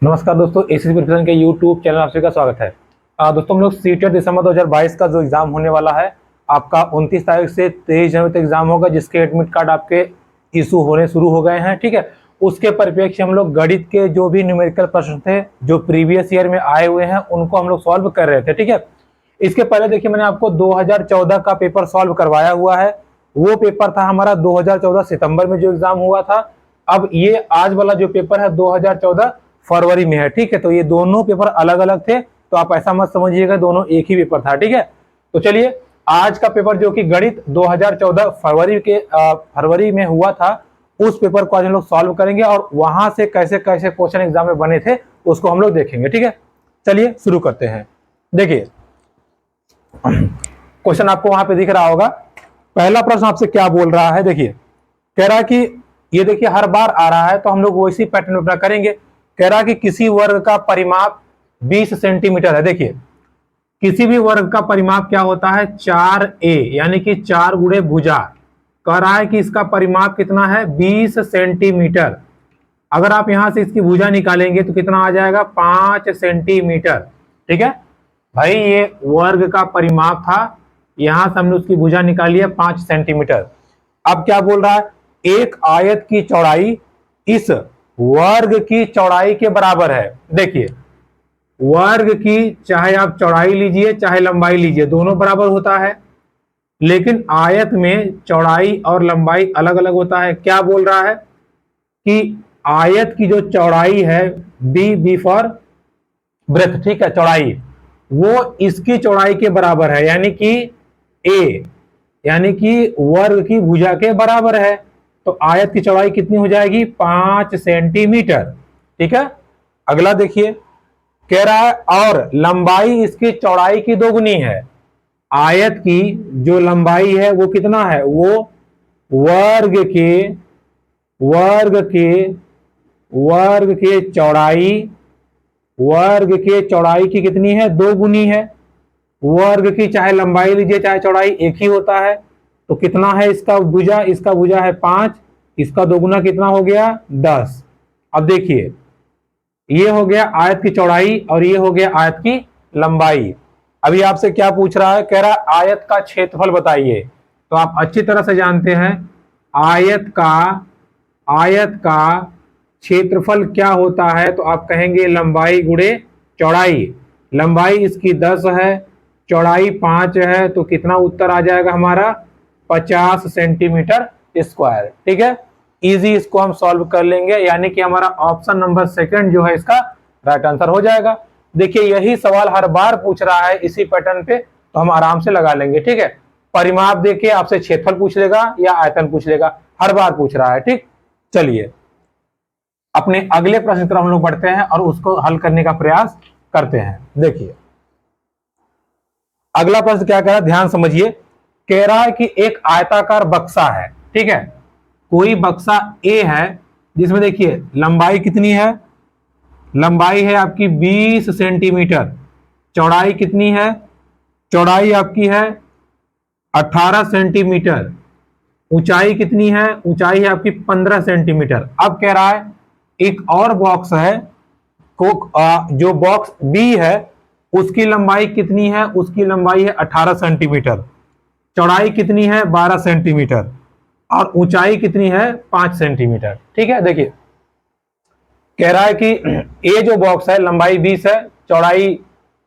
नमस्कार दोस्तों, SSC preparation के यूट्यूब चैनल आप सभी का स्वागत है। दोस्तों हम लोग सीटेट दिसंबर 2022 का जो एग्ज़ाम होने वाला है आपका 29 तारीख से 23 जनवरी तक एग्ज़ाम होगा, जिसके एडमिट कार्ड आपके इशू होने शुरू हो गए हैं। ठीक है, उसके परिप्रेक्ष्य हम लोग गणित के जो भी न्यूमेरिकल प्रश्न थे जो प्रीवियस ईयर में आए हुए हैं उनको हम लोग सॉल्व कर रहे थे। ठीक है, इसके पहले देखिए मैंने आपको 2014 का पेपर सॉल्व करवाया हुआ है। वो पेपर था हमारा 2014 सितंबर में जो एग्जाम हुआ था। अब ये आज वाला जो पेपर है 2014 फरवरी में है। ठीक है, तो ये दोनों पेपर अलग अलग थे, तो आप ऐसा मत समझिएगा दोनों एक ही पेपर था। ठीक है, तो चलिए आज का पेपर जो कि गणित 2014 फरवरी में हुआ था, उस पेपर को आज हम लोग सॉल्व करेंगे और वहां से कैसे कैसे क्वेश्चन एग्जाम में बने थे उसको हम लोग देखेंगे। ठीक है, चलिए शुरू करते हैं। देखिए क्वेश्चन आपको वहां पे दिख रहा होगा। पहला प्रश्न आपसे क्या बोल रहा है, देखिए कह रहा है कि ये देखिए हर बार आ रहा है तो हम लोग वैसी पैटर्न अपना करेंगे। कह रहा है कि किसी वर्ग का परिमाप 20 सेंटीमीटर है। देखिए किसी भी वर्ग का परिमाप क्या होता है 4a, यानी कि 4 गुणे भुजा। कह रहा है कि इसका परिमाप कितना है 20 सेंटीमीटर। अगर आप यहां से इसकी भुजा निकालेंगे तो कितना आ जाएगा 5 सेंटीमीटर। ठीक है भाई, ये वर्ग का परिमाप था, यहां से हमने उसकी भुजा निकाली है 5 सेंटीमीटर। अब क्या बोल रहा है, एक आयत की चौड़ाई इस वर्ग की चौड़ाई के बराबर है। देखिए वर्ग की चाहे आप चौड़ाई लीजिए चाहे लंबाई लीजिए दोनों बराबर होता है, लेकिन आयत में चौड़ाई और लंबाई अलग अलग होता है। क्या बोल रहा है कि आयत की जो चौड़ाई है बी फॉर ब्रेथ, ठीक है, चौड़ाई वो इसकी चौड़ाई के बराबर है, यानी कि ए, यानी कि वर्ग की भुजा के बराबर है। तो आयत की चौड़ाई कितनी हो जाएगी 5 सेंटीमीटर। ठीक है, अगला देखिए कह रहा है और लंबाई इसकी चौड़ाई की दोगुनी है। आयत की जो लंबाई है वो कितना है, वो वर्ग के चौड़ाई की कितनी है, 2 गुनी है। वर्ग की चाहे लंबाई लीजिए चाहे चौड़ाई एक ही होता है। तो कितना है इसका भुजा है 5, इसका दोगुना कितना हो गया 10। अब देखिए ये हो गया आयत की चौड़ाई और ये हो गया आयत की लंबाई। अभी आपसे क्या पूछ रहा है, कह रहा है आयत का क्षेत्रफल बताइए। तो आप अच्छी तरह से जानते हैं आयत का क्षेत्रफल क्या होता है, तो आप कहेंगे लंबाई गुणे चौड़ाई। लंबाई इसकी 10 है, चौड़ाई 5 है, तो कितना उत्तर आ जाएगा हमारा 50 सेंटीमीटर स्क्वायर। ठीक है, इजी इसको हम सॉल्व कर लेंगे, यानी कि हमारा ऑप्शन नंबर सेकंड जो है इसका राइट आंसर हो जाएगा। देखिए यही सवाल हर बार पूछ रहा है इसी पैटर्न पे, तो हम आराम से लगा लेंगे। ठीक है, परिमाप देखिए आपसे क्षेत्रफल पूछ लेगा या आयतन पूछ लेगा, हर बार पूछ रहा है। ठीक, चलिए अपने अगले प्रश्न की तरफ हम लोग बढ़ते हैं और उसको हल करने का प्रयास करते हैं। देखिए अगला प्रश्न क्या कह रहा है, ध्यान समझिए। कह रहा है कि एक आयताकार बक्सा है। ठीक है, कोई बक्सा ए है जिसमें देखिए लंबाई कितनी है, लंबाई है आपकी 20 सेंटीमीटर, चौड़ाई कितनी है, चौड़ाई आपकी है 18 सेंटीमीटर, ऊंचाई कितनी है, ऊंचाई है आपकी 15 सेंटीमीटर। अब कह रहा है एक और बॉक्स है जो बॉक्स बी है उसकी लंबाई कितनी है, उसकी लंबाई है 18 सेंटीमीटर, चौड़ाई कितनी है 12 सेंटीमीटर और ऊंचाई कितनी है 5 सेंटीमीटर। ठीक है, देखिए कह रहा है कि ए जो बॉक्स है लंबाई 20 है, चौड़ाई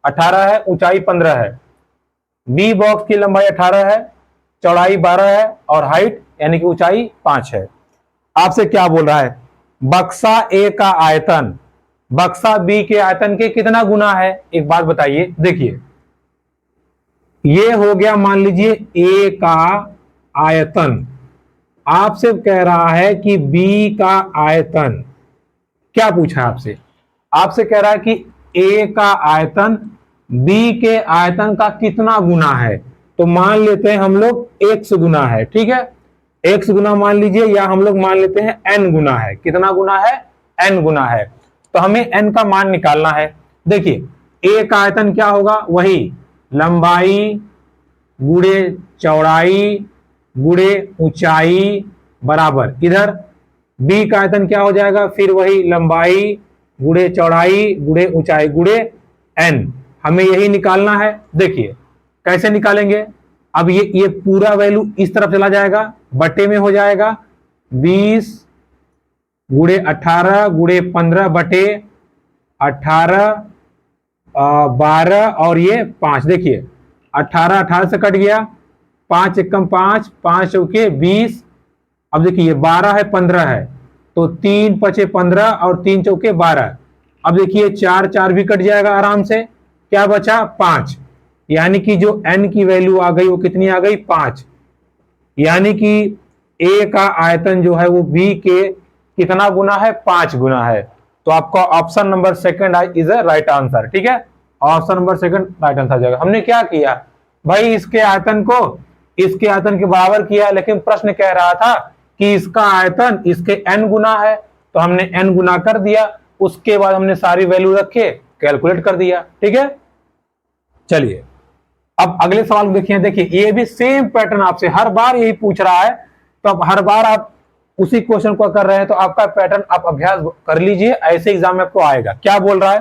18 है, ऊंचाई 15 है। बी बॉक्स की लंबाई 18 है, चौड़ाई 12 है और हाइट यानी कि ऊंचाई 5 है। आपसे क्या बोल रहा है, बक्सा ए का आयतन बक्सा बी के आयतन के कितना गुना है, एक बात बताइए। देखिए ये हो गया मान लीजिए ए का आयतन, आपसे कह रहा है कि बी का आयतन। क्या पूछा है आपसे, आपसे कह रहा है कि ए का आयतन बी के आयतन का कितना गुना है। तो मान लेते हैं हम लोग x गुना है। ठीक है, x गुना मान लीजिए, या हम लोग मान लेते हैं n गुना है। कितना गुना है, n गुना है। तो हमें n का मान निकालना है। देखिए a का आयतन क्या होगा, वही लंबाई गुणे चौड़ाई गुणे ऊंचाई बराबर, इधर b का आयतन क्या हो जाएगा, फिर वही लंबाई गुणे चौड़ाई गुणे ऊंचाई गुणे n, हमें यही निकालना है। देखिए कैसे निकालेंगे, अब ये पूरा वैल्यू इस तरफ चला जाएगा, बटे में हो जाएगा 20 गुणे 18 गुणे 15 बटे 18 12 और ये 5। देखिए 18 18 से कट गया, 5 एकम 5 5 चौके 20। अब देखिए ये 12 है 15 है, तो 3 पचे 15 और 3 चौके 12। अब देखिए 4 4 भी कट जाएगा आराम से, क्या बचा 5। यानी कि जो n की वैल्यू आ गई वो कितनी आ गई 5। यानी कि a का आयतन जो है वो b के कितना गुना है 5 गुना है। तो आपका option number second is a right answer. ठीक है, option number second right answer जाएगा। हमने क्या किया भाई, इसके आयतन को इसके आयतन के बराबर किया, लेकिन प्रश्न कह रहा था कि इसका आयतन इसके n गुना है, तो हमने n गुना कर दिया। उसके बाद हमने सारी वैल्यू रखे, कैलकुलेट कर दिया। ठीक है, चलिए अब अगले सवाल को देखिए। देखिए ये भी सेम पैटर्न आपसे हर बार यही पूछ रहा है, तो अब हर बार आप उसी क्वेश्चन को कर रहे हैं, तो आपका पैटर्न आप अभ्यास कर लीजिए, ऐसे एग्जाम में आपको आएगा। क्या बोल रहा है,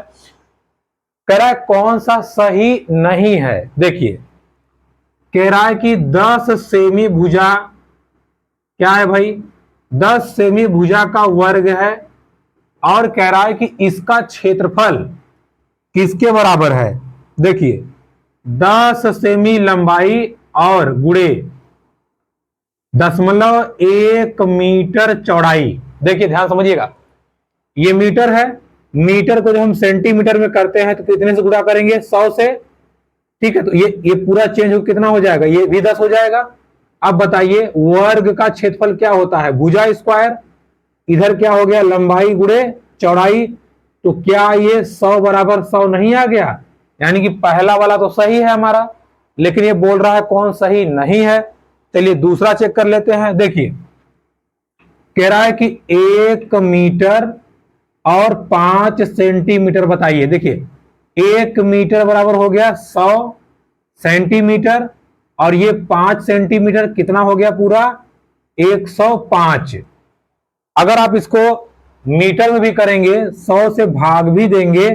कह रहा है कौन सा सही नहीं है। देखिए कह रहा है कि 10 सेमी भुजा, क्या है भाई 10 सेमी भुजा का वर्ग है, और कह रहा है कि इसका क्षेत्रफल किसके बराबर है। देखिए 10 सेमी लंबाई और गुणे 0.1 मीटर चौड़ाई। देखिए ध्यान समझिएगा, ये मीटर है, मीटर को जब हम सेंटीमीटर में करते हैं तो कितने से गुणा करेंगे 100 से। ठीक है, तो ये पूरा चेंज हो कितना हो जाएगा, ये भी 10 हो जाएगा। अब बताइए वर्ग का क्षेत्रफल क्या होता है, भुजा स्क्वायर। इधर क्या हो गया लंबाई गुणे चौड़ाई, तो क्या ये 100 बराबर 100 नहीं आ गया। यानी कि पहला वाला तो सही है हमारा, लेकिन ये बोल रहा है कौन सही नहीं है। चलिए दूसरा चेक कर लेते हैं। देखिए कह रहा है कि 1 मीटर और 5 सेंटीमीटर बताइए। देखिए 1 मीटर बराबर हो गया 100 सेंटीमीटर, और ये 5 सेंटीमीटर कितना हो गया पूरा 105। अगर आप इसको मीटर में भी करेंगे, 100 से भाग भी देंगे,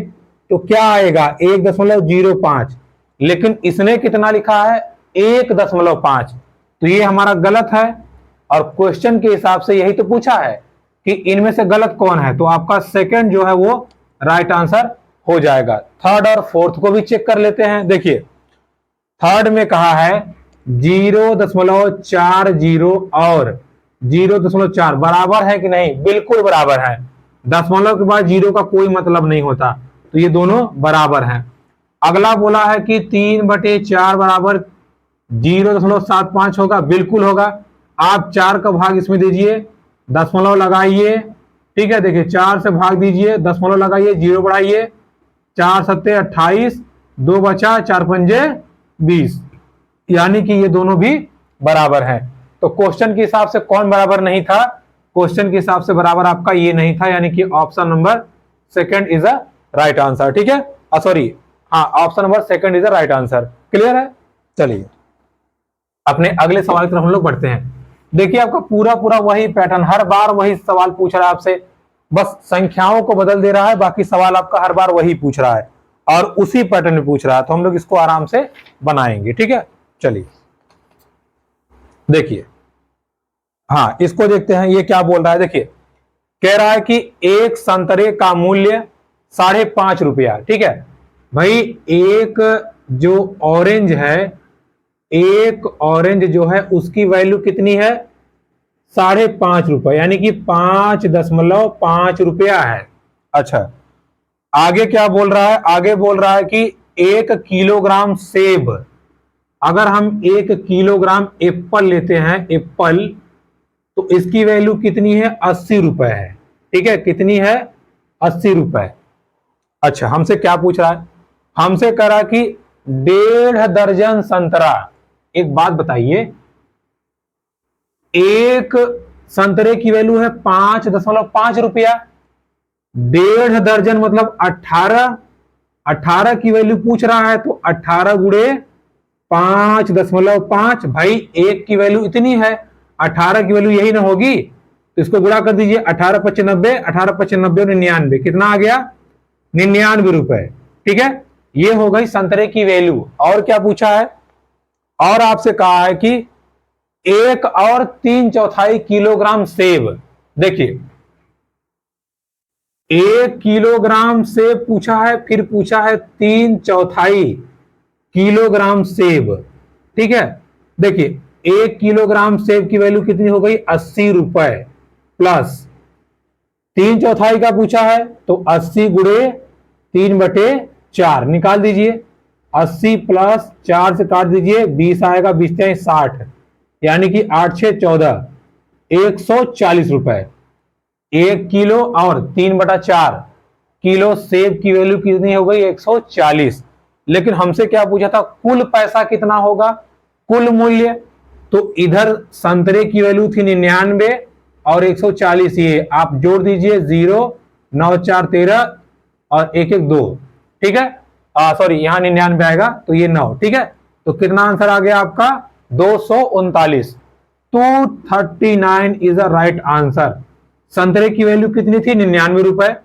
तो क्या आएगा 1.05। लेकिन इसने कितना लिखा है 1.5, तो ये हमारा गलत है। और क्वेश्चन के हिसाब से यही तो पूछा है कि इनमें से गलत कौन है, तो आपका सेकंड जो है वो राइट आंसर हो जाएगा। थर्ड और फोर्थ को भी चेक कर लेते हैं। देखिए थर्ड में कहा है 0.40 और 0.4 बराबर है कि नहीं, बिल्कुल बराबर है। दशमलव के बाद जीरो का कोई मतलब नहीं होता, तो ये दोनों बराबर हैं। अगला बोला है कि 3/4 बराबर 0.75 होगा, बिल्कुल होगा। आप 4 का भाग इसमें दीजिए, दशमलव लगाइए। ठीक है, देखिए 4 से भाग दीजिए, दशमलव लगाइए, 0 बढ़ाइए, 4 सत्ते 28, 2 बचा, 4 पंजे 20, यानी कि ये दोनों भी बराबर हैं। तो क्वेश्चन के हिसाब से कौन बराबर नहीं था, क्वेश्चन के हिसाब से बराबर आपका ये नहीं था, यानी कि option number second is a right answer. ठीक है, सॉरी हाँ, option number second is a right answer. Clear है, चलिए अपने अगले सवाल की तरफ हम लोग बढ़ते हैं। देखिए आपका पूरा पूरा वही पैटर्न, हर बार वही सवाल पूछ रहा है आपसे, बस संख्याओं को बदल दे रहा है, बाकी सवाल आपका हर बार वही पूछ रहा है और उसी पैटर्न में पूछ रहा है, तो हम लोग इसको आराम से बनाएंगे। ठीक है, चलिए देखिए, हाँ इसको देखते हैं ये क्या बोल रहा है। देखिए कह रहा है कि एक संतरे का मूल्य 5.5 रुपया। ठीक है भाई, एक जो ऑरेंज है, एक ऑरेंज जो है उसकी वैल्यू कितनी है 5.5 रुपए, यानी कि 5.5 रुपया है। अच्छा आगे क्या बोल रहा है, आगे बोल रहा है कि 1 किलोग्राम सेब, अगर हम 1 किलोग्राम एप्पल लेते हैं, एप्पल, तो इसकी वैल्यू कितनी है 80 रुपए है। ठीक है, कितनी है 80 रुपए। अच्छा हमसे क्या पूछ रहा है, हमसे कह रहा कि 1.5 दर्जन संतरा। एक बात बताइए, एक संतरे की वैल्यू है 5.5 रुपया, 1.5 दर्जन मतलब 18 की वैल्यू पूछ रहा है, तो 18 गुणे 5.5, भाई एक की वैल्यू इतनी है, 18 की वैल्यू यही ना होगी, तो इसको गुणा कर दीजिए, 18×95, 18×95 99, कितना आ गया? 99 रुपए। ठीक है, ये हो गई संतरे की वैल्यू। और क्या पूछा है? और आपसे कहा है कि 1 और 3/4 किलोग्राम सेब। देखिए 1 किलोग्राम सेब पूछा है, फिर पूछा है 3/4 किलोग्राम सेब। ठीक है, देखिए 1 किलोग्राम सेब की वैल्यू कितनी हो गई? 80 रुपए, प्लस 3/4 का पूछा है तो 80 गुणे 3/4 निकाल दीजिए। 80 प्लस 4 से काट दीजिए, 20 आएगा, 20 60, यानी कि 8 6 14, 140 रुपए। 1 किलो और 3/4 किलो सेब की वैल्यू कितनी हो गई? 140। लेकिन हमसे क्या पूछा था? कुल पैसा कितना होगा, कुल मूल्य। तो इधर संतरे की वैल्यू थी 99 और 140, ये आप जोड़ दीजिए, 0 9 4 13 और 1 1 2। ठीक है, सॉरी यहां 99 आएगा तो ये 9। ठीक है, तो कितना आंसर आ गया आपका? 239। 239 इज द राइट आंसर। संतरे की वैल्यू कितनी थी? 99 रुपए।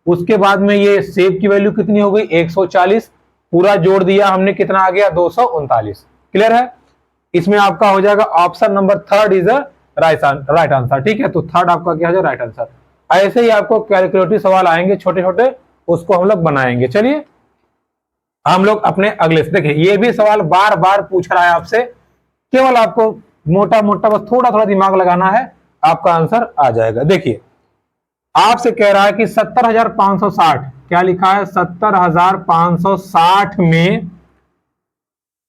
उसके बाद में ये सेब की वैल्यू कितनी हो गई? 140। पूरा जोड़ दिया हमने, कितना आ गया? 239। क्लियर है? इसमें आपका हो जाएगा option number 3 is right answer. ठीक है, तो थर्ड आपका क्या हो जाएगा? Right answer. ऐसे ही आपको कैलकुलेटिव सवाल आएंगे छोटे छोटे, उसको हम लोग बनाएंगे। चलिए हम लोग अपने अगले से देखिए, ये भी सवाल बार बार पूछ रहा है आपसे, केवल आपको मोटा मोटा बस थोड़ा थोड़ा दिमाग लगाना है, आपका आंसर आ जाएगा। देखिए आपसे कह रहा है कि 70,560, क्या लिखा है? 70,560 में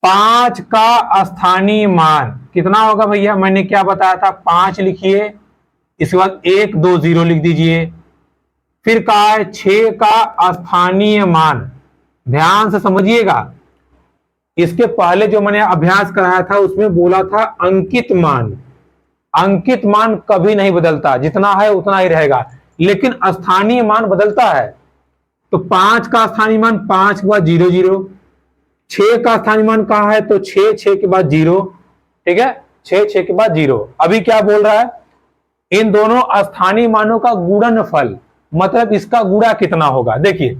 5 का स्थानीय मान कितना होगा भैया? मैंने क्या बताया था? 5 लिखिए, इसके बाद 1 2 0 लिख दीजिए। फिर कहा है 6 का स्थानीय मान, ध्यान से समझिएगा। इसके पहले जो मैंने अभ्यास कराया था उसमें बोला था अंकित मान। अंकित मान कभी नहीं बदलता, जितना है उतना ही रहेगा, लेकिन स्थानीय मान बदलता है। तो 5 का स्थानीय मान 5 के बाद 0 0, 6 का स्थानीय मान कहा है तो 6 6 के बाद 0। ठीक है, 6 6 के बाद 0। अभी क्या बोल रहा है? इन दोनों स्थानीय मानों का गुणनफल, मतलब इसका गुणा कितना होगा। देखिए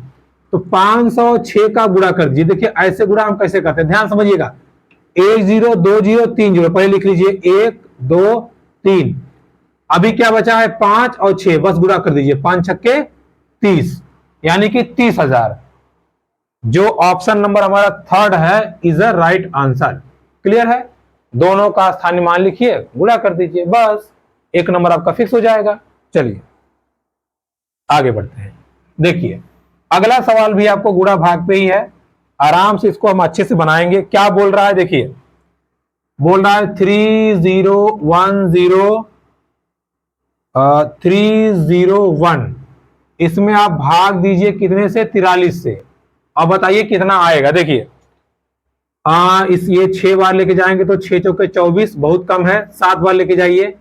तो 506 का गुणा कर दीजिए। देखिए ऐसे गुणा हम कैसे करते हैं, ध्यान समझिएगा। 1 0 2 0 3 0, पहले लिख लीजिए 1 2 3। अभी क्या बचा है? 5 और 6, बस गुणा कर दीजिए, 5 छक्के 30, यानी कि 30,000। जो ऑप्शन नंबर हमारा थर्ड है is a right answer. Clear है? दोनों का स्थानीय मान लिखिए, गुणा कर दीजिए, बस 1 नंबर आपका फिक्स हो जाएगा। चलिए आगे बढ़ते हैं। देखिए अगला सवाल भी आपको गुणा भाग पे ही है, आराम से इसको हम अच्छे से बनाएंगे। क्या बोल रहा है? देखिए बोल रहा है 301 इसमें आप भाग दीजिए कितने से? 43 से। अब बताइए कितना आएगा। देखिए इस ये 6 बार लेके जाएंगे तो 6 चौके 24, बहुत कम है। 7 बार लेके जाइए,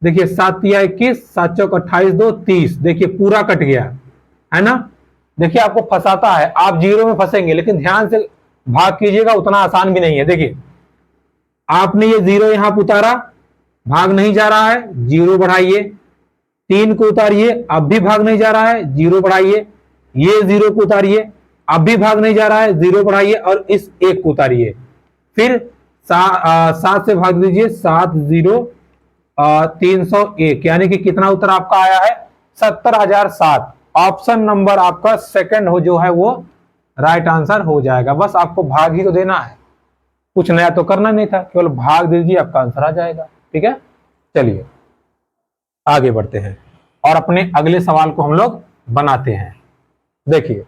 देखिए 7 तिया 21, 7 चौक 28, 2 30, देखिए पूरा कट गया है ना। देखिए आपको फंसाता है, आप जीरो में फंसेंगे, लेकिन ध्यान से भाग कीजिएगा, उतना आसान भी नहीं है। देखिए आपने ये 0 यहां पर उतारा, भाग नहीं जा रहा है, 0 बढ़ाइए। 3 को उतारिए, अब भी भाग नहीं जा रहा है, 0 बढ़ाइए। ये 0 को उतारिए, अब भी भाग नहीं जा रहा है, 0 बढ़ाइए, और इस 1 को उतारिए। फिर 7 से भाग दीजिए, 7 0 301, यानी कि कितना उत्तर आपका आया है? 70,007। ऑप्शन नंबर आपका सेकंड हो जो है वो राइट आंसर हो जाएगा। बस आपको भाग ही तो देना है, कुछ नया तो करना नहीं था, केवल भाग दीजिए, आपका आंसर आ जाएगा। ठीक है, चलिए आगे बढ़ते हैं और अपने अगले सवाल को हम लोग बनाते हैं। देखिए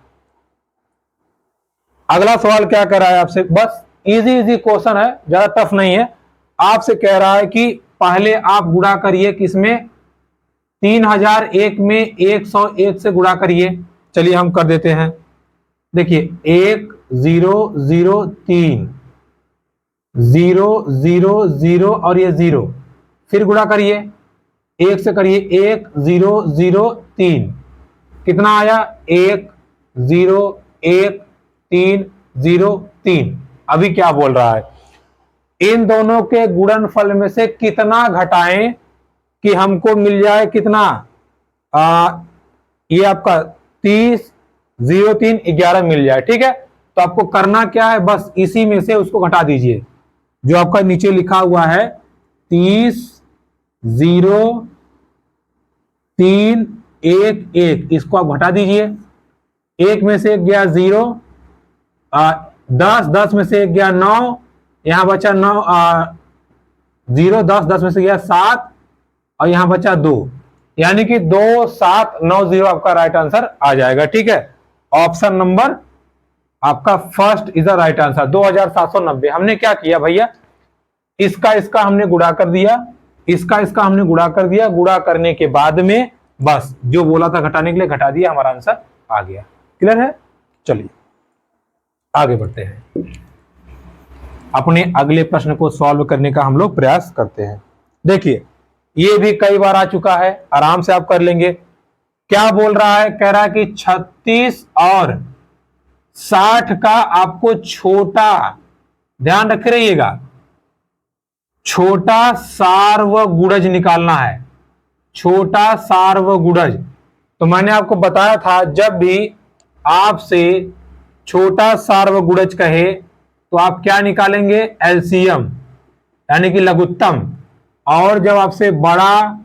अगला सवाल क्या कर रहा है आपसे? बस इजी इजी क्वेश्चन है, ज्यादा टफ नहीं है। आपसे कह रहा है कि पहले आप गुणा करिए किसमें? 3001 में 101 से गुणा करिए। चलिए हम कर देते हैं। देखिए 1 0 0 3 0 0 0 और ये 0, फिर गुणा करिए, 1 से करिए, 1 0 0 3, कितना आया? 1 0 1 3 0 3। अभी क्या बोल रहा है? इन दोनों के गुणनफल में से कितना घटाएं कि हमको मिल जाए कितना, ये आपका 30, 0, 3, 11 मिल जाए। ठीक है, तो आपको करना क्या है, बस इसी में से उसको घटा दीजिए, जो आपका नीचे लिखा हुआ है 30, 0, 3, 1, 1, इसको आप घटा दीजिए। एक में से एक गया 0, 10, 10 में से एक गया 9, यहां बचा 9, 0, 10, 10 में से गया 7, और यहां बचा 2, यानी कि 2, 7, 9, 0 आपका राइट आंसर आ जाएगा। ठीक है, ऑप्शन नंबर आपका first is the right answer, 2790। हमने क्या किया भैया, इसका हमने गुणा कर दिया, इसका हमने गुणा कर दिया, गुणा करने के बाद में बस जो बोला था घटाने के लिए घटा दिया, हमारा आंसर आ गया। क्लियर है? चलिए आगे बढ़ते हैं, अपने अगले प्रश्न को सॉल्व करने का हम लोग प्रयास करते हैं। देखिए ये भी कई बार आ चुका है, आराम से आप कर लेंगे। क्या बोल रहा है, कह रहा है कि 36 और 60 का आपको छोटा, ध्यान रखे रहिएगा, छोटा सार्वगुणज निकालना है, छोटा सार्वगुणज। तो मैंने आपको बताया था जब भी आपसे छोटा सार्वगुणज कहे तो आप क्या निकालेंगे, एलसीएम यानी कि लघुत्तम, और जब आपसे बड़ा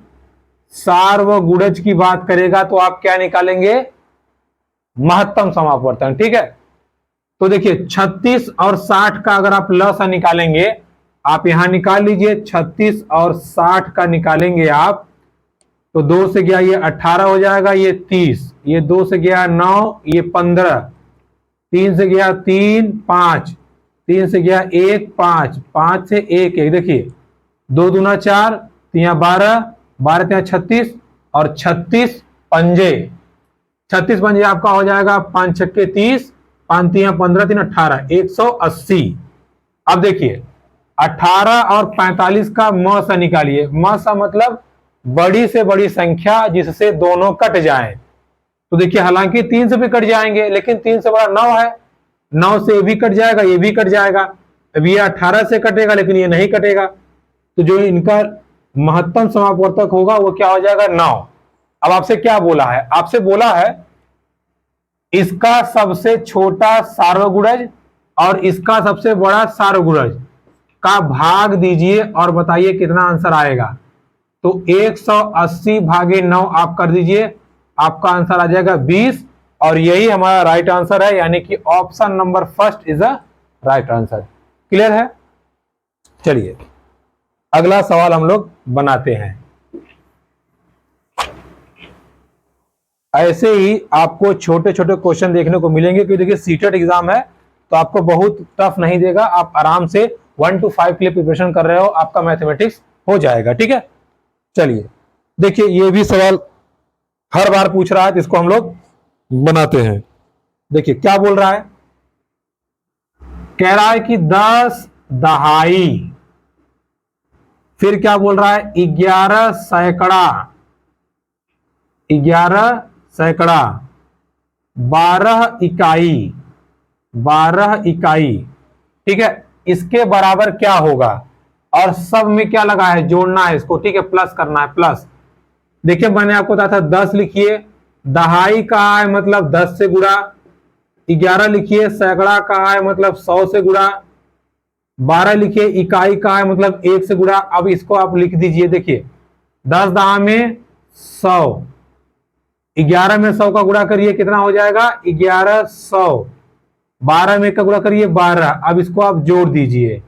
सार्वगुणज की बात करेगा तो आप क्या निकालेंगे, महत्तम समापवर्तन। ठीक है, तो देखिए 36 और 60 का अगर आप लसा निकालेंगे, आप यहां निकाल लीजिए, 36 और 60 का निकालेंगे आप, तो 2 से गया ये 18 हो जाएगा, ये 30, ये 2 से गया 9, ये 15, 3 से गया 3, 5, 3 से गया 1, 5, 5 से 1, 1, देखिए 2 दूना 4, 3 12, 12 3 36, और 36 पंजे, 36 पंजे आपका हो जाएगा 5 छक्के 30, 5 3 15, 3 18, 180। अब देखिए 18 और 45 का म सा निकालिए, म सा मतलब बड़ी से बड़ी संख्या जिससे दोनों कट जाएं। तो देखिए हालांकि 3 से भी कट जाएंगे, लेकिन 3 से बड़ा 9 है, 9 से ये भी कट जाएगा, ये भी कट जाएगा। अब ये 18 से कटेगा लेकिन ये नहीं कटेगा, तो जो इनका महत्तम समापवर्तक होगा वो क्या हो जाएगा, 9। अब आपसे क्या बोला है, आपसे बोला है इसका सबसे छोटा सार्वगुणज और इसका सबसे बड़ा सार्वगुणज का भाग दीजिए और बताइए कितना आंसर आएगा। तो 180 भागे 9 आप कर दीजिए, आपका आंसर आ जाएगा 20, और यही हमारा राइट आंसर है, यानी कि option number first is a right answer. Clear है? चलिए अगला सवाल हम लोग बनाते हैं। ऐसे ही आपको छोटे छोटे क्वेश्चन देखने को मिलेंगे, क्योंकि देखिए सीटेट एग्जाम है तो आपको बहुत टफ नहीं देगा, आप आराम से 1 to 5 के लिए प्रिपरेशन कर रहे हो, आपका मैथमेटिक्स हो जाएगा। ठीक है, चलिए देखिए ये भी सवाल हर बार पूछ रहा है, तो इसको हम लोग बनाते हैं। देखिए क्या बोल रहा है, कह रहा है कि 10 दहाई, फिर क्या बोल रहा है 11 सैकड़ा, 11 सैकड़ा, 12 इकाई, 12 इकाई। ठीक है, इसके बराबर क्या होगा, और सब में क्या लगा है, जोड़ना है इसको। ठीक है, प्लस करना है, प्लस। देखिए मैंने आपको बताया था 10 लिखिए, दहाई कहा है मतलब 10 से गुणा, 11 लिखिए सैकड़ा कहा है मतलब 100 से गुणा, 12 लिखिए इकाई कहा है मतलब 1 से गुणा। अब इसको आप लिख दीजिए, देखिए 10 दहा में 100, 11 में 100 का गुणा करिए कितना हो जाएगा, 1100, 12 में का गुणा करिए 12। अब इसको आप जोड़ दीजिए,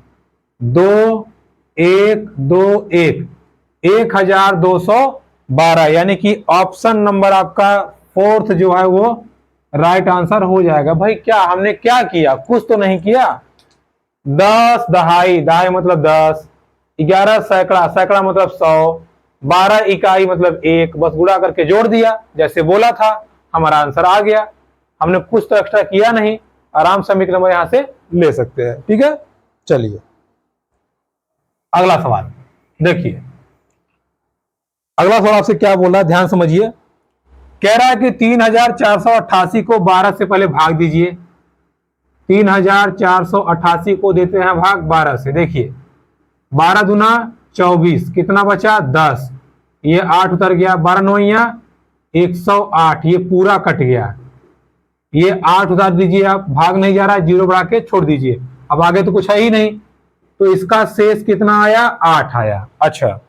2 1 2 1, 1212, यानी कि ऑप्शन नंबर आपका फोर्थ जो है वो राइट आंसर हो जाएगा। भाई क्या हमने क्या किया, कुछ तो नहीं किया। 10 दहाई, दहाई मतलब 10, 11 सैकड़ा, सैकड़ा मतलब 100, 12 इकाई मतलब 1, बस गुणा करके जोड़ दिया जैसे बोला था, हमारा आंसर आ गया। हमने कुछ तो एक्स्ट्रा किया नहीं, आराम से समीकरण नंबर यहां से ले सकते हैं। ठीक है, चलिए अगला सवाल देखिए, अगला सवाल आपसे क्या बोल रहा है, ध्यान समझिए। कह रहा है कि 3488 को 12 से पहले भाग दीजिए। 3488 को देते हैं भाग 12 से। देखिए 12 दूना 24, कितना बचा 10, ये 8 उतर गया, 12 नौइया 108, ये पूरा कट गया। ये 8 उतार दीजिए, आप भाग नहीं जा रहा है, 0 बढ़ा के छोड़ दीजिए। अब आगे तो कुछ है ही नहीं, तो इसका शेष कितना आया, 8 आया। अच्छा,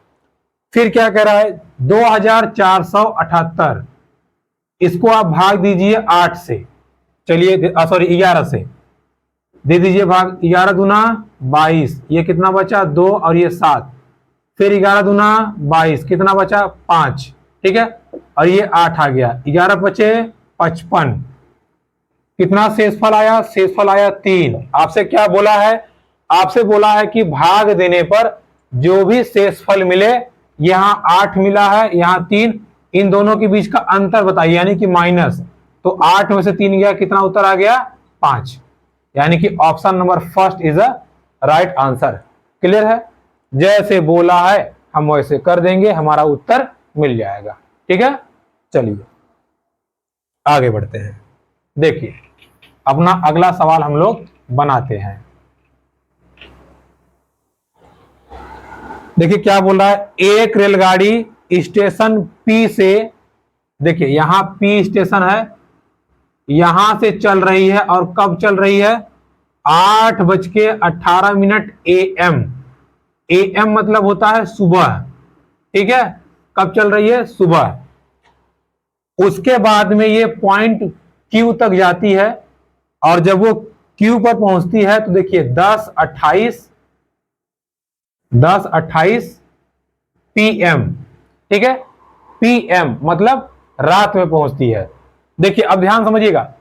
फिर क्या कह रहा है, 2478, इसको आप भाग दीजिए 8 से, चलिए सॉरी 11 से दे दीजिए भाग। 11 दूना 22, ये कितना बचा 2 और ये 7, फिर 11 दूना 22, कितना बचा 5, ठीक है, और ये 8 आ गया। 11 बचे 55, कितना शेषफल आया, शेषफल आया 3। आपसे क्या बोला है, आपसे बोला है कि भाग देने पर जो भी शेषफल मिले, यहां 8 मिला है, यहां 3, इन दोनों के बीच का अंतर बताइए, यानी कि माइनस। तो 8 में से 3 गया, कितना उत्तर आ गया 5, यानी कि option number first is a right answer. Clear है, जैसे बोला है हम वैसे कर देंगे, हमारा उत्तर मिल जाएगा। ठीक है, चलिए आगे बढ़ते हैं। देखिए अपना अगला सवाल हम लोग बनाते हैं। देखिए क्या बोल रहा है, एक रेलगाड़ी स्टेशन पी से, देखिए यहां पी स्टेशन है, यहां से चल रही है, और कब चल रही है, 8:18 AM। AM मतलब होता है सुबह, ठीक है, कब चल रही है, सुबह। उसके बाद में ये पॉइंट क्यू तक जाती है, और जब वो क्यू पर पहुंचती है तो देखिए 10:28 PM, ठीक है, PM मतलब रात में पहुंचती है। देखिए अब ध्यान समझिएगा,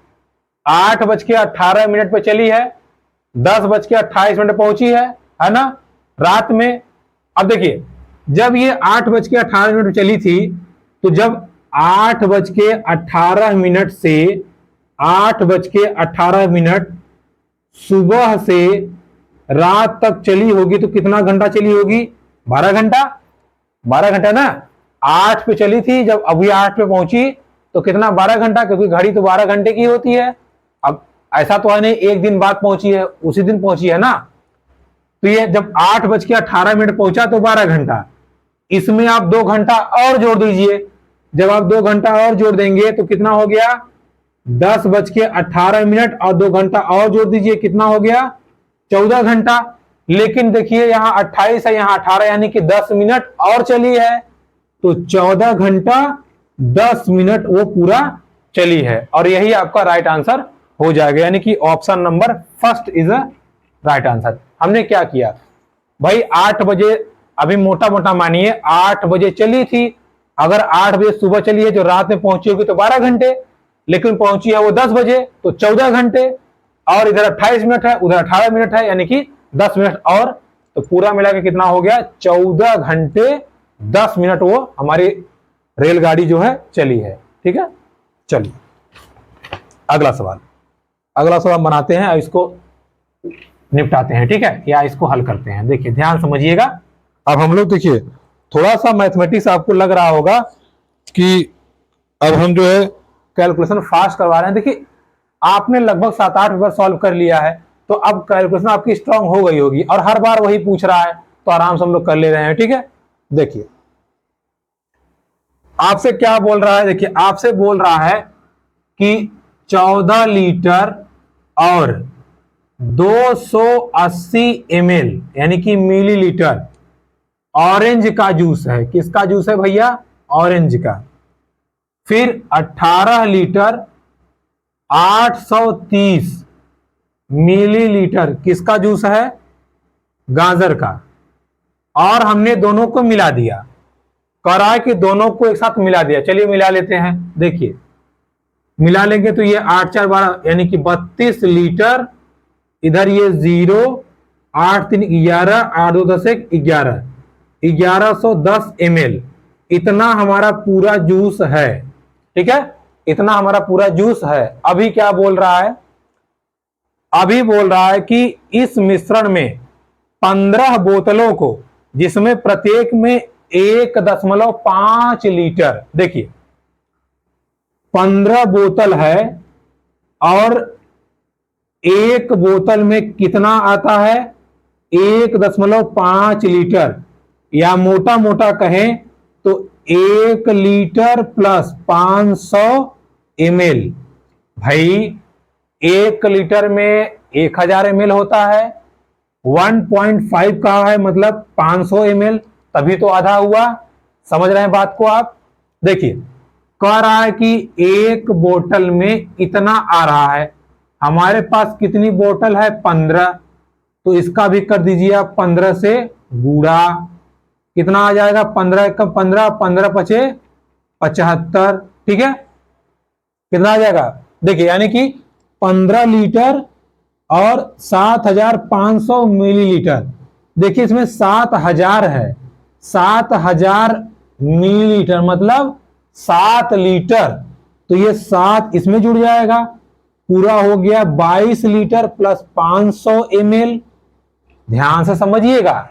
8:18 पे चली है, 10:28 पहुंची है ना, रात में। अब देखिए जब ये 8:18 पे चली थी, तो जब 8:18 से 8:18 सुबह से रात तक चली होगी, तो कितना घंटा चली होगी, 12 घंटा। 12 घंटा ना, 8 पे चली थी, जब अभी 8 पे पहुंची तो कितना, 12 घंटा, क्योंकि घड़ी तो 12 घंटे की होती है। अब ऐसा तो है नहीं एक दिन बाद पहुंची है, उसी दिन पहुंची है ना, तो ये जब 8:18 पहुंचा तो 12 घंटा, इसमें आप 2 घंटा और जोड़ दीजिए। जब आप 2 घंटा और जोड़ देंगे तो कितना हो गया, 10:18 और 2 घंटा और जोड़ दीजिए, कितना हो गया, 14 घंटा। लेकिन देखिए यहां 28 है, यहां 18, यानी कि 10 मिनट और चली है, तो 14 घंटा 10 मिनट वो पूरा चली है, और यही आपका राइट आंसर हो जाएगा, यानी कि option number first is a right answer. हमने क्या किया भाई, 8 बजे, अभी मोटा मोटा मानिए 8 बजे चली थी, अगर 8 बजे सुबह चली है जो रात में पहुंची होगी तो 12 घंटे, लेकिन पहुंची है वो 10 बजे तो 14 घंटे, और इधर 28 मिनट है, उधर 18 मिनट है, यानी कि 10 मिनट और, तो पूरा मिला के कितना हो गया, 14 घंटे 10 मिनट वो हमारी रेलगाड़ी जो है चली है। ठीक है, चलिए अगला सवाल बनाते हैं और इसको निपटाते हैं, ठीक है, या इसको हल करते हैं। देखिए ध्यान समझिएगा, अब हम लोग देखिए थोड़ा सा मैथमेटिक्स आपको लग रहा होगा कि अब हम जो है कैलकुलेशन फास्ट करवा रहे हैं। देखिए आपने लगभग 7-8 बार सॉल्व कर लिया है, तो अब कैलकुलेशन आपकी स्ट्रांग हो गई होगी, और हर बार वही पूछ रहा है तो आराम से हम लोग कर ले रहे हैं। ठीक है, देखिए आपसे क्या बोल रहा है, देखिए आपसे बोल रहा है कि 14 लीटर और 280 ml यानी कि मिलीलीटर ऑरेंज का जूस है। किसका जूस है भैया, ऑरेंज का। फिर 18 लीटर 830 मिलीलीटर किसका जूस है, गाजर का। और हमने दोनों को मिला दिया, कह रहा है कि दोनों को एक साथ मिला दिया। चलिए मिला लेते हैं, देखिए मिला लेंगे तो ये 8 4 12 यानी कि 32 लीटर, इधर ये 0, 8 3 11, 8 2 10 1 11, 1110 ml, इतना हमारा पूरा जूस है। ठीक है, इतना हमारा पूरा जूस है। अभी क्या बोल रहा है, अभी बोल रहा है कि इस मिश्रण में 15 बोतलों को, जिसमें प्रत्येक में 1.5 लीटर, देखिए 15 बोतल है, और एक बोतल में कितना आता है, 1.5 लीटर, या मोटा मोटा कहें तो 1 लीटर प्लस 500 ml। भाई 1 लीटर में 1000 ml होता है, 1.5 का है मतलब 500 ml, तभी तो आधा हुआ। समझ रहे हैं बात को आप? देखिए कह रहा है कि एक बोतल में इतना आ रहा है, हमारे पास कितनी बोतल है? 15, तो इसका भी कर दीजिए आप 15 से गुणा। कितना आ जाएगा? 15 का 15, 15 पचे 75। ठीक है, कितना आ जाएगा? देखिए यानी कि 15 लीटर और 7500 मिलीलीटर। देखिए इसमें 7000 है, 7000 मिलीलीटर मतलब 7 लीटर, तो ये 7 इसमें जुड़ जाएगा, पूरा हो गया 22 लीटर प्लस 500 ml। ध्यान से समझिएगा,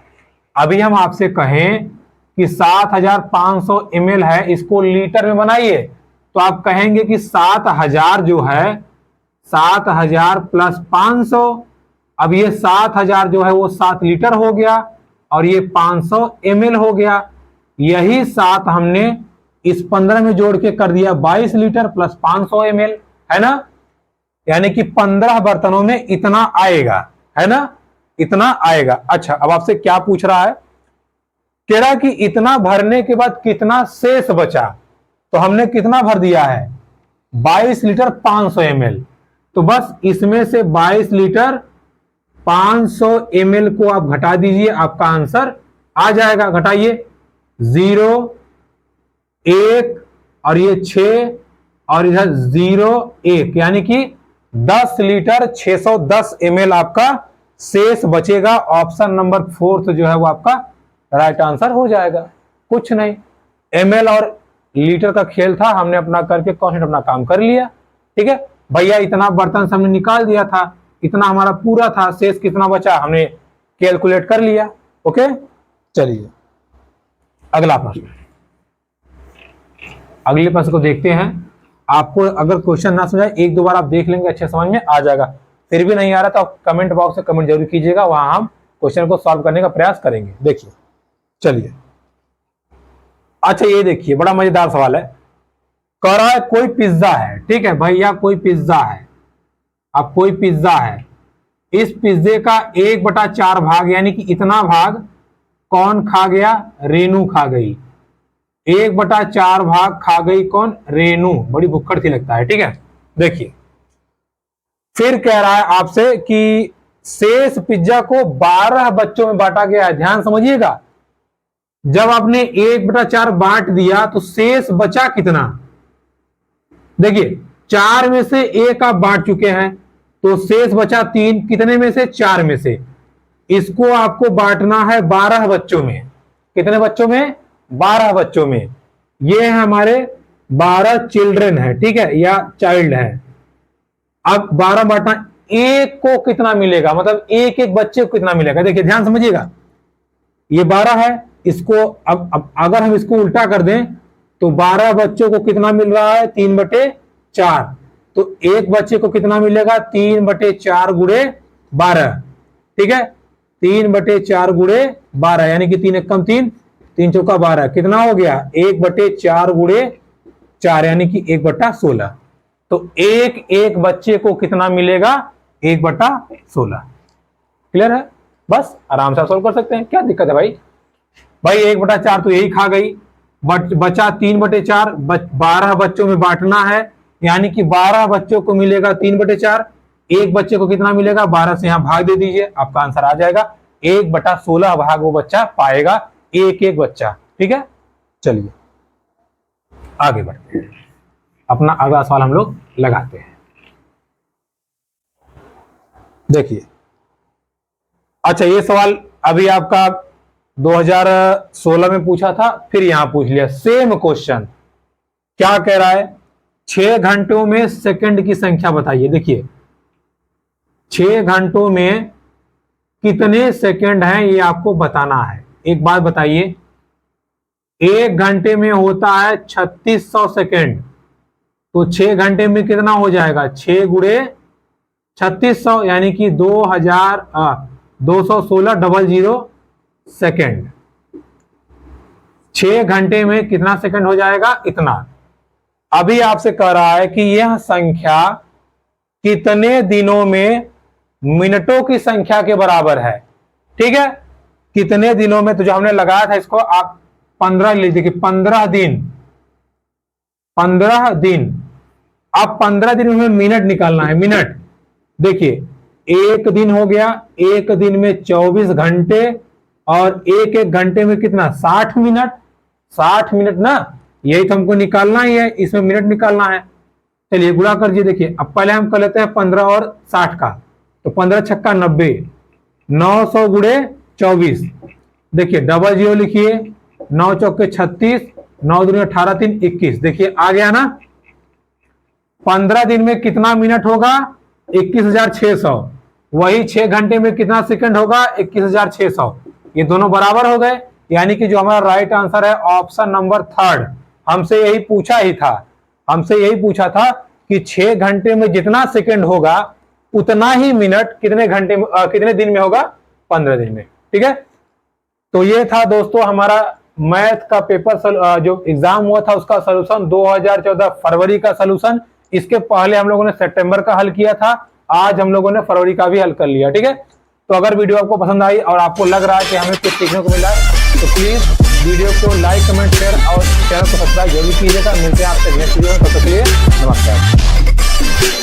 अभी हम आपसे कहें कि 7500 ml है, इसको लीटर में बनाइए, तो आप कहेंगे कि 7000 जो है 7000 प्लस 500, अब ये 7000 जो है वो 7 लीटर हो गया और ये 500 ml हो गया। यही 7 हमने इस 15 में जोड़ के कर दिया 22 लीटर प्लस 500 ml, है ना? यानी कि 15 बर्तनों में इतना आएगा, है ना? इतना आएगा। अच्छा, अब आपसे क्या पूछ रहा है? कह रहा कि इतना भरने के बाद कितना शेष बचा, तो हमने कितना भर दिया है? 22 लीटर 500 ml, तो बस इसमें से 22 लीटर 500 ml को आप घटा दीजिए, आपका आंसर आ जाएगा। घटाइए, 0 1 और ये 6 और इधर 0 1, यानी कि 10 लीटर 610 ml आपका शेष बचेगा। ऑप्शन नंबर 4 जो है वो आपका राइट आंसर हो जाएगा। कुछ नहीं, ml और लीटर का खेल था, हमने अपना करके कॉन्सेप्ट अपना काम कर लिया। ठीक है भैया, इतना बर्तन से हमने निकाल दिया था, इतना हमारा पूरा था, शेष कितना बचा हमने कैलकुलेट कर लिया। ओके, चलिए अगला प्रश्न। अगले प्रश्न को देखते हैं। आपको अगर क्वेश्चन ना समझाए, एक दो बार आप देख लेंगे, अच्छे समझ में आ जाएगा। फिर भी नहीं आ रहा तो आप कमेंट बॉक्स में कमेंट जरूर कीजिएगा, वहां हम क्वेश्चन को सॉल्व करने का प्रयास करेंगे। देखिए, चलिए। अच्छा ये देखिए, बड़ा मजेदार सवाल है। कह रहा है कोई पिज्जा है, ठीक है भैया, कोई पिज्जा है। अब कोई पिज्जा है, इस पिज्जे का 1/4 भाग यानी कि इतना भाग कौन खा गया? रेनू खा गई। 1/4 भाग खा गई कौन? रेनू। बड़ी भुक्कड़ सी लगता है। ठीक है, देखिए फिर कह रहा है आपसे कि शेष पिज्जा को 12 बच्चों में बांटा गया है। ध्यान समझिएगा, जब आपने 1/4 बांट दिया तो शेष बचा कितना? देखिए 4 में से 1 आप बांट चुके हैं, तो शेष बचा 3। कितने में से? 4 में से। इसको आपको बांटना है 12 बच्चों में। कितने बच्चों में? 12 बच्चों में। ये है हमारे 12 चिल्ड्रन है, ठीक है, या चाइल्ड है। अब 12 बांटना, एक को कितना मिलेगा, मतलब एक एक बच्चे को कितना मिलेगा? देखिए ध्यान समझिएगा, ये 12 है, इसको अब अगर हम इसको उल्टा कर दें तो 12 बच्चों को कितना मिल रहा है? 3/4। तो एक बच्चे को कितना मिलेगा? 3/4 गुणे 12। ठीक है, 3/4 गुणे 12 यानी कि 3 एकम 3, 3 चौका 12, कितना हो गया? 1/4 गुणे 4 यानी कि 1/16। तो एक एक बच्चे को कितना मिलेगा? 1/16। क्लियर है? बस आराम से सोल्व कर सकते हैं, क्या दिक्कत है भाई? भाई 1/4 तो यही खा गई, बचा 3/4, 12 बच्चों में बांटना है, यानी कि 12 बच्चों को मिलेगा 3/4। एक बच्चे को कितना मिलेगा? 12 से यहां भाग दे दीजिए, आपका आंसर आ जाएगा। 1/16 भाग वो बच्चा पाएगा, एक एक बच्चा। ठीक है, चलिए आगे बढ़ते हैं, अपना अगला सवाल हम लोग लगाते हैं। देखिए, अच्छा ये सवाल अभी आपका 2016 में पूछा था, फिर यहां पूछ लिया सेम क्वेश्चन। क्या कह रहा है? 6 घंटों में सेकंड की संख्या बताइए। देखिए 6 घंटों में कितने सेकंड हैं ये आपको बताना है। एक बात बताइए, 1 घंटे में होता है 3600 सेकंड, तो 6 घंटे में कितना हो जाएगा? 6 गुणे 3600 यानी कि 21600 सेकंड। 6 घंटे में कितना सेकंड हो जाएगा, इतना। अभी आपसे कह रहा है कि यह संख्या कितने दिनों में मिनटों की संख्या के बराबर है। ठीक है, कितने दिनों में, तो जो हमने लगाया था इसको आप 15 ले देखिए, 15 दिन, 15 दिन। अब 15 दिन में मिनट निकालना है, मिनट। देखिए एक दिन हो गया, एक दिन में 24 घंटे, और एक एक घंटे में कितना, 60 मिनट। 60 मिनट ना, यही तो हमको निकालना ही है, इसमें मिनट निकालना है। चलिए गुणा कर दीजिए। देखिए अब पहले हम कर लेते हैं 15 और 60 का, तो 15 छक्का 90, 900 गुणे 24। देखिए डबल जीरो लिखिए, 9 चौके 36, 9 दूनी 18, 3 21। देखिए आ गया ना। 15 दिन में कितना मिनट होगा, 21,600। वही 6 घंटे में कितना सेकंड होगा, 21,600। ये दोनों बराबर हो गए, यानी कि जो हमारा राइट आंसर है ऑप्शन नंबर 3। हमसे यही पूछा ही था, हमसे यही पूछा था कि 6 घंटे में जितना सेकंड होगा उतना ही मिनट कितने घंटे में, कितने दिन में होगा, 15 दिन में। ठीक है, तो ये था दोस्तों हमारा मैथ का पेपर जो एग्जाम हुआ था उसका सलूशन, 2014 फरवरी का सलूशन। इसके पहले हम लोगों ने सितंबर का हल किया था, आज हम लोगों ने फरवरी का भी हल कर लिया। ठीक है, तो अगर वीडियो आपको पसंद आई और आपको लग रहा है कि हमें कुछ सीखने को मिला है तो प्लीज वीडियो को लाइक, कमेंट, शेयर और चैनल को सब्सक्राइब जरूर कीजिएगा। मिलते हैं आपसे नेक्स्ट वीडियो में, तब तक के लिए नमस्कार।